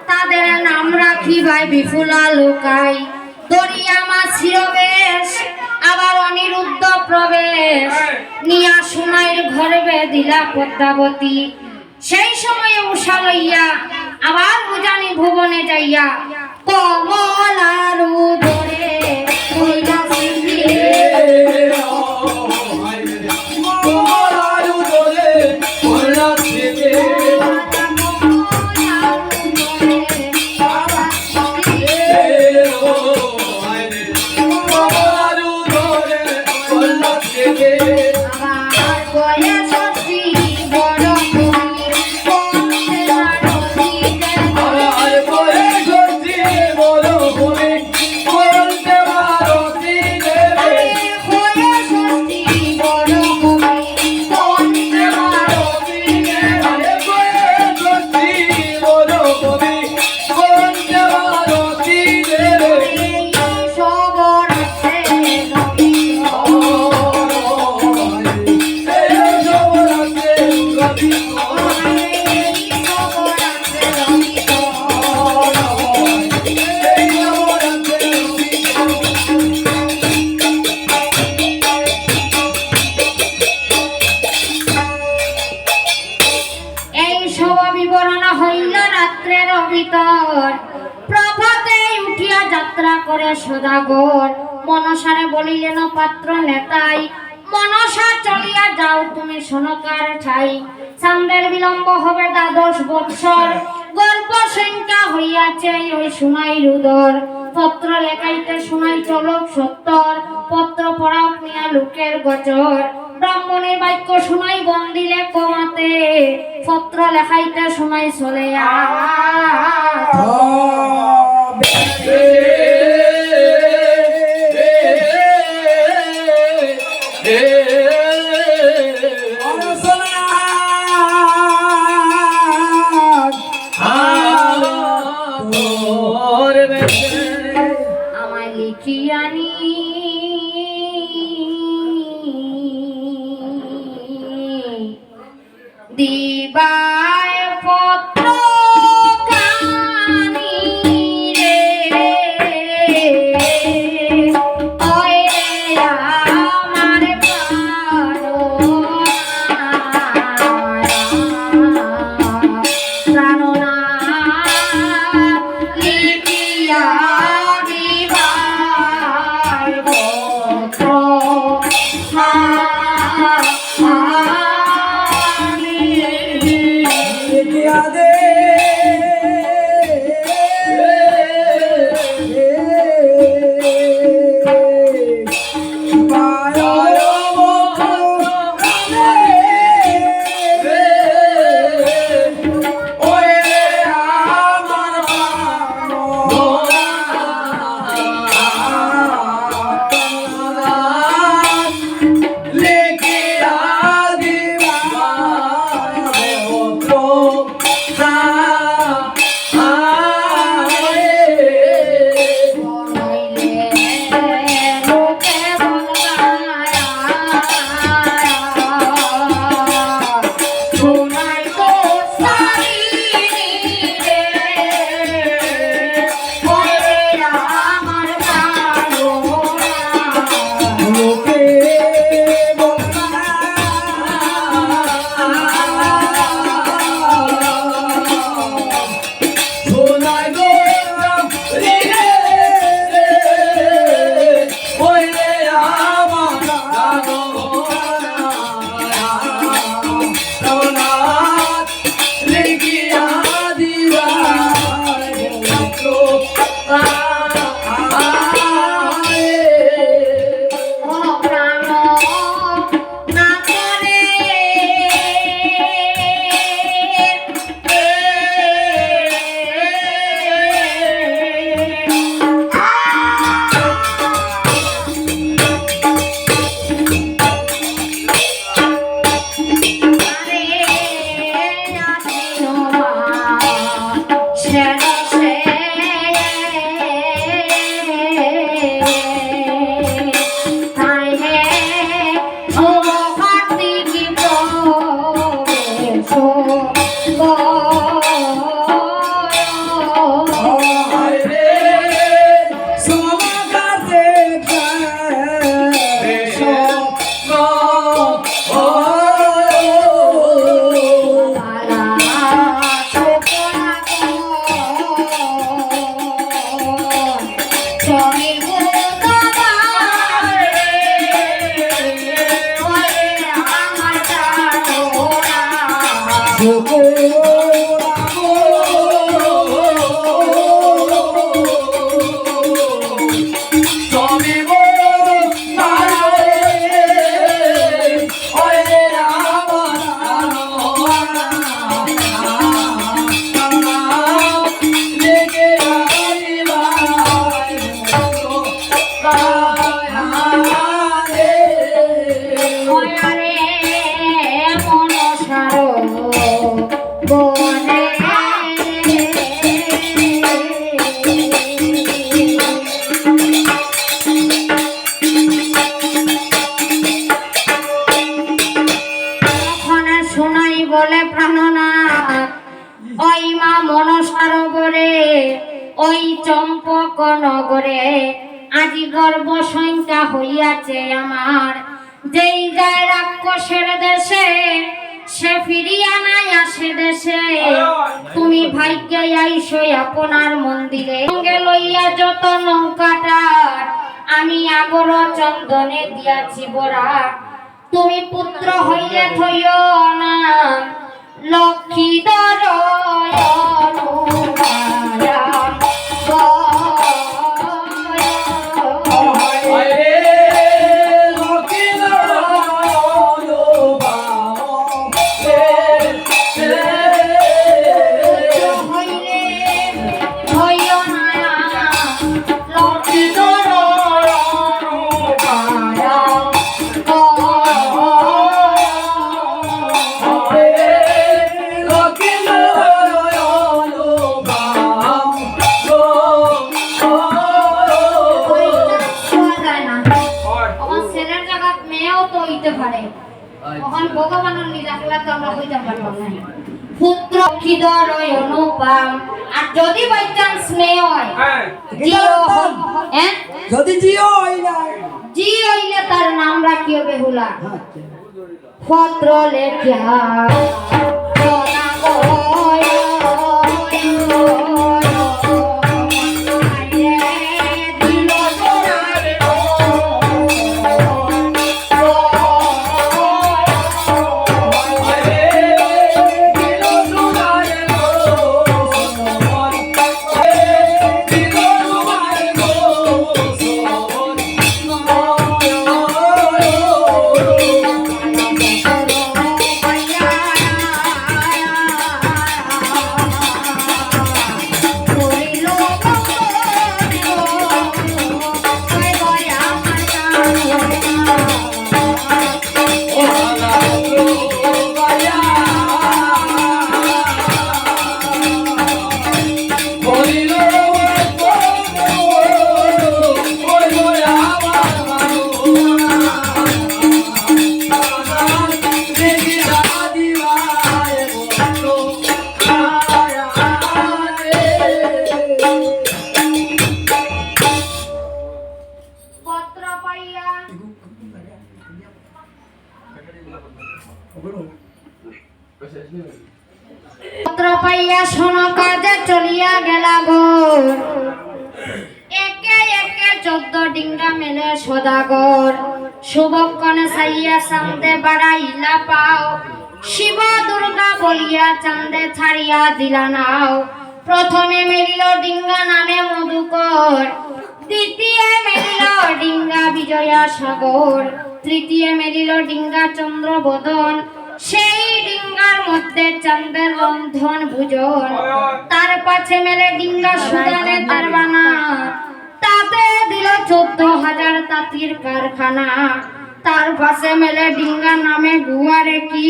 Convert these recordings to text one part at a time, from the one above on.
তাদের নাম রাখি ভাই বিফুলা লোকাই দরিয়া মাছ শিরবেশ আবার অনিরুদ্ধ প্রবেশ নিয়া সোনাইর গর্ভে দিলা পদ্মাবতী সেই সময়ে উষা লইয়া আবার উজানি ভুবনে যাইয়া কমলারু ধরে কইলা সদাগর মনসারে বলিলেন পাত্র নেতাই মনসা চলিয়া যাও তুমি সোনকার ঠাই চান্দের বিলম্ব হবে ১২ বৎসর গল্প সংখ্যা হইয়াছে ওই সোনাই রুদর পত্র লেখাইতে সোনাই চলক সত্তর পত্র পড়াও মিয়া লোকের গজর ব্রাহ্মণের বাক্য শোনাই বন্দিলে কমাতে পত্র লেখাইতে শোনাই চলে আমায় লিখিয়ানি দিবায় পত্র আমার বলে প্রাণনাথ ওই মা মনসারোবরে ওই চম্পক নগরে আজি গর্ব সংখ্যা হইয়াছে আমার যেই যায় রাক্ষসের দেশে সে ফিরিয়া নাই আসে দেশে তুমি ভাগ্যে আইসো আপনার মন্দিরে সঙ্গে লইয়া যত নৌকাটা আমি আগর চন্দনে দিয়াছি বরা তুমি পুত্র হইলে থইও না লক্ষ্মীধর ভগবানের লীলা খেলা তো আমরা হইতে পারবো না পুত্র খিদর অনুপম আর যদি বাই চান্স স্নেহ হয় জিও হ্যাঁ যদি জিও হইলা জি হইলে তার নাম রাখিও বেহুলা পত্র লেখা পত্র পাইয়া শোন কাজে চলিয়া গেলা গো একে একে 14 ডিঙ্গা মেলে সদাগর শুভক্ষণে সাইয়া চান্দে বাড়াইলা পাও শিব দুর্গা বলিয়া চান্দে ছাড়িয়া দিলা নাও প্রথমে মেলিল ডিঙ্গা নামে মধুকর দ্বিতীয় মেলিল ডিঙ্গা বিজয়া সাগর তৃতীয় মেলিল ডিঙ্গা চন্দ্রবদন সেই ডিঙ্গার মধ্যে চাঁদের রন্ধন ভুজন তার পাছে মেলে ডিঙ্গা সুদানে তার বানা তাতে দিল 14,000 তাঁতির কারখানা তার পাশে মেলে ডিঙ্গা নামে গুয়ারে কি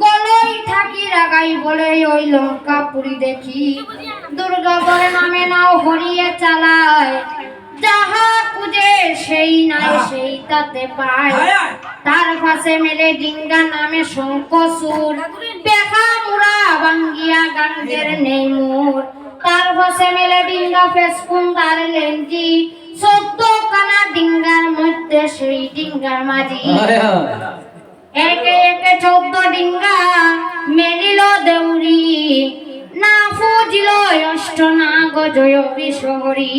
গলই থাকি রাগাই বলে ওই লঙ্কা পুরি দেখি দুর্গা বলে নামে নাও হরিয়ে চালায় যাহা কুজে সেই নাই সেই তাতে পায় তার পাশে মেলে ডিঙ্গা নামে শঙ্কসুর বেখা মুড়া বাঙ্গিয়া গাঙ্গের নেই মুর তার পাশে মেলে ডিঙ্গা ফেসকুন তার লেঞ্জি 14 কানা ডিঙ্গার মধ্যে সেই ডিঙ্গার মাঝি একে একে 14 ডিঙ্গা মেলিল দেউরি না ফুজিল অষ্ট না গজয় বিশহরি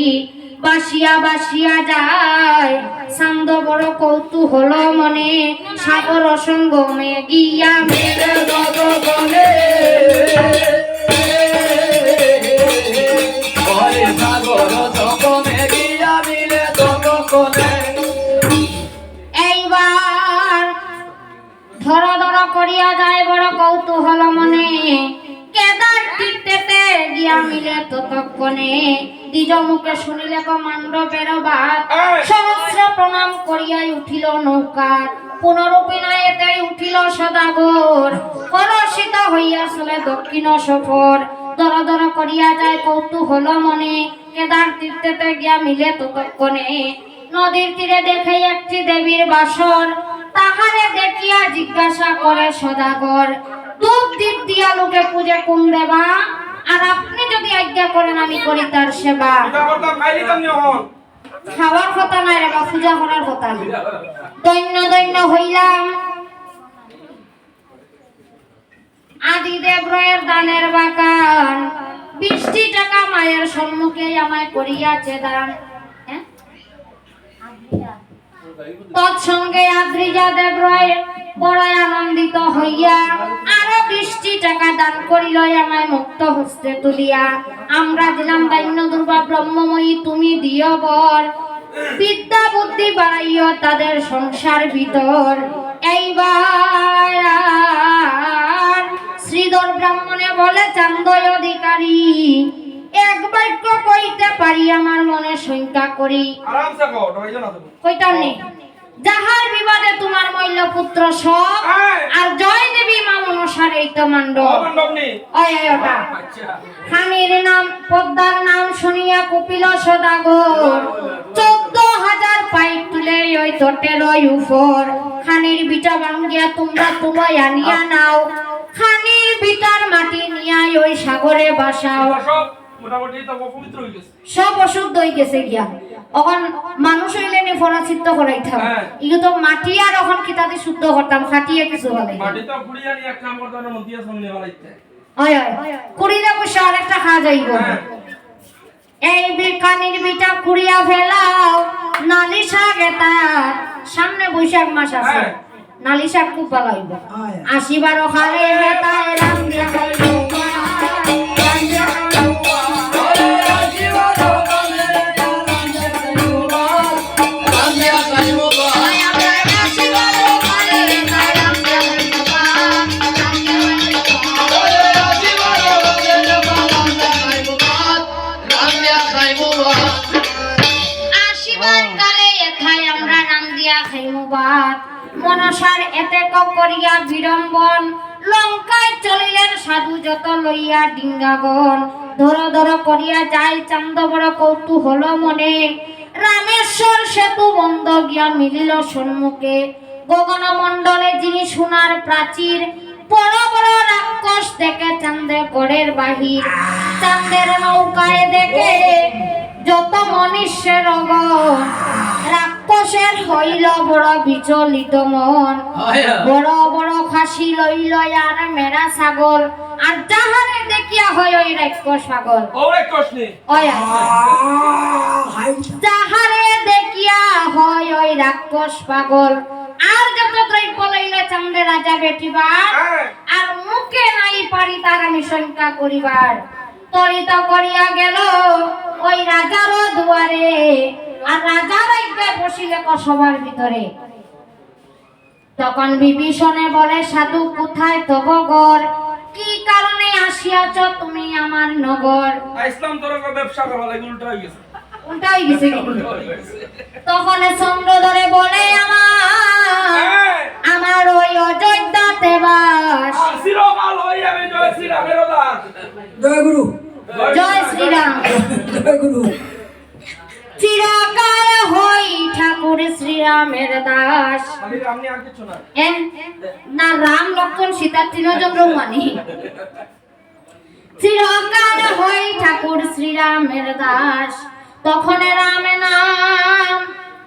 বাসিয়া বাসিয়া যায় চান্দ বড় কৌতূহল মনে সাগর অসঙ্গমে গিয়া মেলে গগনে ওরে সাগর সঙ্গমে গিয়া মিলে গগনে এইবার ধর ধর করিয়া যায় বড় কৌতূহল মনে কেদার তীর্থেতে গিয়া মিলে ততক্ষণে দ্বিজ মুখে শুনিলে কমান্ডবের বাত সহস্র প্রণাম করিয়াই উঠিল নৌকা পুনরূপিনায়েতে উঠিল সদাগর কলসিত হইয়া চলে দক্ষিণ সফর দর দর করিয়া যায় কৌতূহল মনে কেদার তীর্থেতে গিয়া মিলে ততক্ষণে নদীর তীরে দেখে একটি দেবীর বাসর তাহারে দেখিয়া জিজ্ঞাসা করে সদাগর দুধ দীপ দিয়া লোকে পূজা কোন দেবা আর আপনি যদি আজ্ঞা করেন আমি করি তার সেবা খাওয়ার কথা নাই রে বা পূজা করার কথা দৈন্য দৈন্য হইলাম আদি দেব রয়ের দানের বাগান 20টি টাকা মায়ের সম্মুখে আমায় করিয়াছে দান তৎসঙ্গে আদ্রিজা দেব রয় বড় আনন্দিত হইয়া আরো 20টি টাকা দান করিল আমায় মুক্ত হস্তে তুলিয়া আমরা দিলাম দৈন্য দুর্গা ব্রহ্মময়ী তুমি দিও বর বিদ্যা বুদ্ধি বাড়াইও তাদের সংসার ভিতর এইবার শ্রীধর ব্রাহ্মণে বলে চান্দয় অধিকারী এক বাক্য কইতে পারি আমার মনে শঙ্কা করি আরামসে কও ডরাইও না তুমি কইতাম নি যাহার বিবাদে তোমার মৈল পুত্র সব আর জয় দেবী মা মনসার এই তো মণ্ডপ মণ্ডপ নি ওই ওটা আচ্ছা খানির নাম পদ্মার নাম শুনিয়া কপিল সদাগর 14,000 পাইক তুলে ওই তটের ওই উপর খানির বিটা ভাঙ্গিয়া তোমরা তোমায় আনিয়া নাও খানির বিটার মাটি নিয়া ওই সাগরে বাসাও সব মোটামুটি তো পবিত্র হয়ে গেছে সব অশুদ্ধ হয়ে গেছে গিয়া এখন মানুষ হইলে নি ফরাচিত্ত করাইতাম হ্যাঁ। ইগো তো মাটি আর এখন কিতাদি শুদ্ধ করতাম খাটিয়ে কিছু হলে মাটি তো কুড়িয়া নি এক নাম্বার দনের মধ্যে সামনে বাড়াইতে হয় কুড়িলে বসে আর একটা খাওয়া যাইব হ্যাঁ এই বিকানির বিটা কুড়িয়া ফেলাও নালি শাক এটা সামনে বৈশাখ মাস আছে হ্যাঁ। নালি শাক খুব ভালো হইব আসিবার খালে হেতায় রাম দিয়া খাইব মনসার এতে করিয়া বিড়ম্বন লঙ্কায় চলিলেন সাধু যত লইয়া ডিঙ্গাগন ধর ধর করিয়া যায় চান্দ বড় কৌতূহল মনে রামেশ্বর সেতু বন্ধ গিয়া মিলিল সম্মুখে গগন মণ্ডলে যিনি সোনার প্রাচীর বড় বড় রাক্ষস দেখে চান্দে গড়ের বাহির চান্দের নৌকায় দেখে যত মনুষ্যের অগণ রাক্ষসের হইল বড় বিচলিত মন বড় বড় খাসি লইল আর মেরা ছাগল আর যাহারে দেখিয়া হয় ওই রাক্ষস পাগল ওরে কষ্টে ওই যাহারে দেখিয়া হয় ওই রাক্ষস পাগল আর যত দ্রব্য লইলে চান্দে রাজা বেটিবার আর মুখে নাই পারি তার আমি শঙ্কা করিবার তরিত করিয়া গেল ওই রাজার দুয়ারে আর রাজার আজ্ঞা বসিলে সবার ভিতরে তখন বিভীষণে বলে সাধু কোথায় তব ঘর কি কারণে আসিয়াছ তুমি আমার নগর ইসলাম তোর ব্যবসা করা লাগে উল্টা হয়ে গেছে উল্টা হয়ে গেছে তখন চন্দ্র ধরে বলে আমার ওই অযোধ্যাতে বাস চিরকাল হই আমি জয় শ্রীরামের দাস জয় গুরু জয় শ্রীরাম জয় গুরু চিরকাল হই ঠাকুর শ্রীরামের দাস খালি রাম নিয়ে আর কিছু না না রাম লক্ষণ সীতা তিনজন রৌমানি চিরকাল হই ঠাকুর শ্রীরামের দাস তখন রাম নাম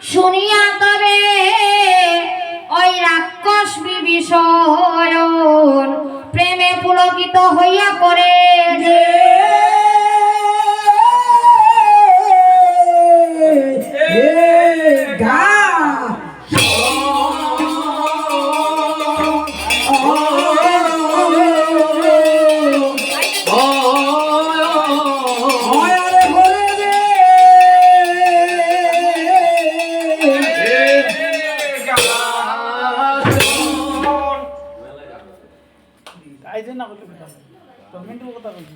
শুনিয়া তবে ওই রাক্ষস বিভীষণ প্রেমে পুলকিত হইয়া করে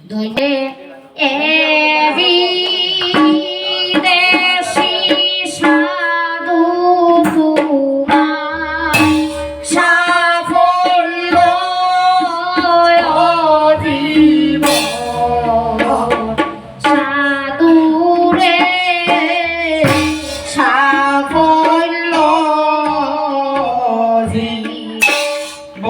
ধৈর্যে এরি দেশি সাধু তোমার সাফল্য দিব সাধুরে সাফল্য দিব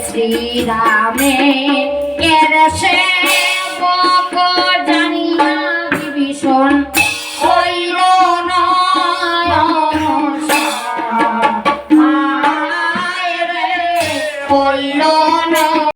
শ্রীরামে এর সে বকর